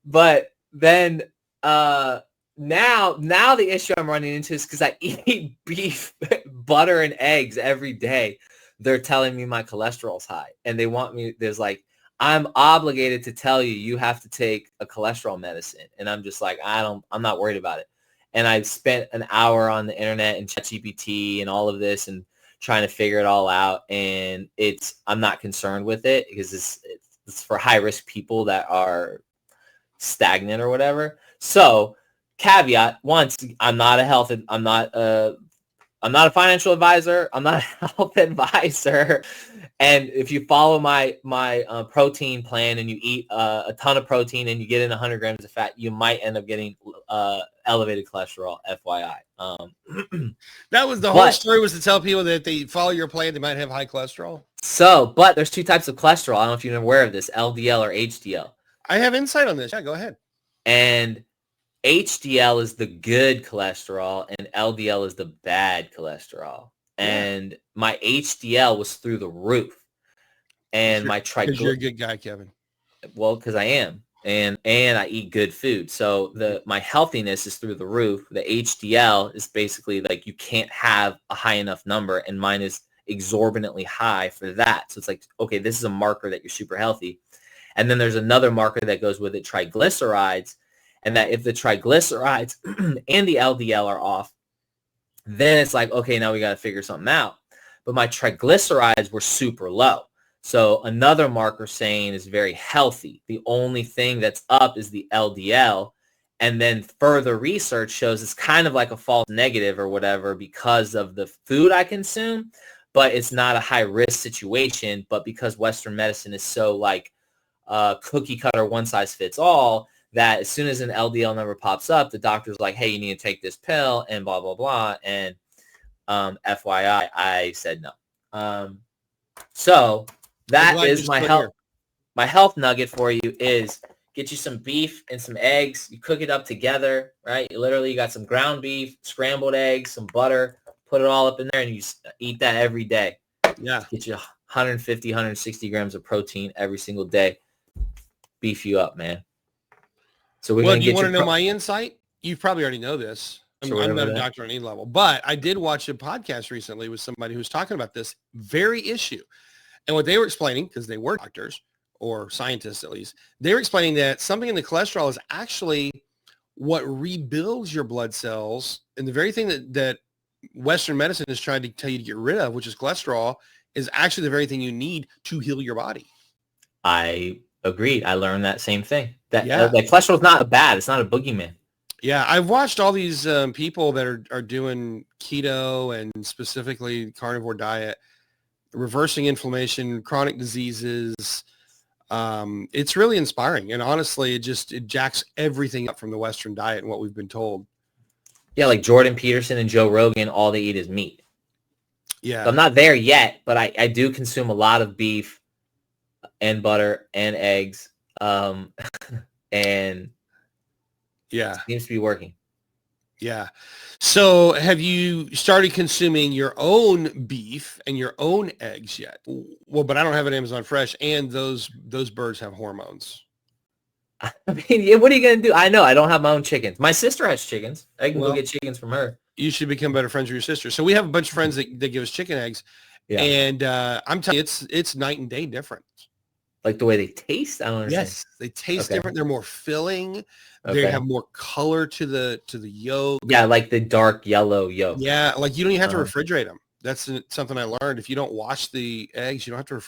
But then now the issue I'm running into is because I eat beef, butter, and eggs every day. They're telling me my cholesterol's high, and they want me. There's like, I'm obligated to tell you, you have to take a cholesterol medicine, and I'm just like, I'm not worried about it. And I spent an hour on the internet and ChatGPT and all of this and trying to figure it all out, and I'm not concerned with it because it's for high risk people that are stagnant or whatever. So caveat, once, I'm not a financial advisor. I'm not a health advisor. And if you follow my protein plan and you eat a ton of protein and you get in 100 grams of fat, you might end up getting elevated cholesterol, FYI. That was the whole story, was to tell people that if they follow your plan, they might have high cholesterol. But there's two types of cholesterol. I don't know if you're aware of this, LDL or HDL. I have insight on this. Yeah, go ahead. And HDL is the good cholesterol and LDL is the bad cholesterol. And my HDL was through the roof. And my triglycerides. Because you're a good guy, Kevin. Well, because I am. And I eat good food. So my healthiness is through the roof. The HDL is basically like you can't have a high enough number, and mine is exorbitantly high for that. So it's like, okay, this is a marker that you're super healthy. And then there's another marker that goes with it, triglycerides. And that if the triglycerides and the LDL are off, then it's like, okay, now we got to figure something out. But my triglycerides were super low. So another marker saying is very healthy. The only thing that's up is the LDL. And then further research shows it's kind of like a false negative or whatever because of the food I consume, but it's not a high risk situation. But because Western medicine is so like cookie cutter, one size fits all, that as soon as an LDL number pops up, the doctor's like, hey, you need to take this pill and blah, blah, blah. And FYI, I said no. So that is my health nugget for you is get you some beef and some eggs. You cook it up together, right? You got some ground beef, scrambled eggs, some butter, put it all up in there, and you eat that every day. Yeah. Get you 150, 160 grams of protein every single day. Beef you up, man. So we're do you want to know my insight? You probably already know this. I'm not a doctor on any level, but I did watch a podcast recently with somebody who was talking about this very issue. And what they were explaining, because they were doctors or scientists at least, they were explaining that something in the cholesterol is actually what rebuilds your blood cells. And the very thing that Western medicine is trying to tell you to get rid of, which is cholesterol, is actually the very thing you need to heal your body. I agreed. I learned that same thing. That cholesterol is not bad. It's not a boogeyman. Yeah, I've watched all these people that are doing keto and specifically carnivore diet, reversing inflammation, chronic diseases. It's really inspiring. And honestly, it jacks everything up from the Western diet and what we've been told. Yeah, like Jordan Peterson and Joe Rogan, all they eat is meat. Yeah. So I'm not there yet, but I do consume a lot of beef and butter and eggs. And yeah, it seems to be working. Yeah. So have you started consuming your own beef and your own eggs yet? Well, but I don't have an Amazon Fresh, and those birds have hormones. I mean, what are you going to do? I know I don't have my own chickens. My sister has chickens. I can go get chickens from her. You should become better friends with your sister. So we have a bunch of friends that give us chicken eggs. Yeah. And I'm telling you, it's night and day difference. Like the way they taste? I don't understand. Yes, they taste different. They're more filling. They have more color to the yolk. Yeah, like the dark yellow yolk. Yeah, like you don't even have to refrigerate them. That's something I learned. If you don't wash the eggs, you don't have to refrigerate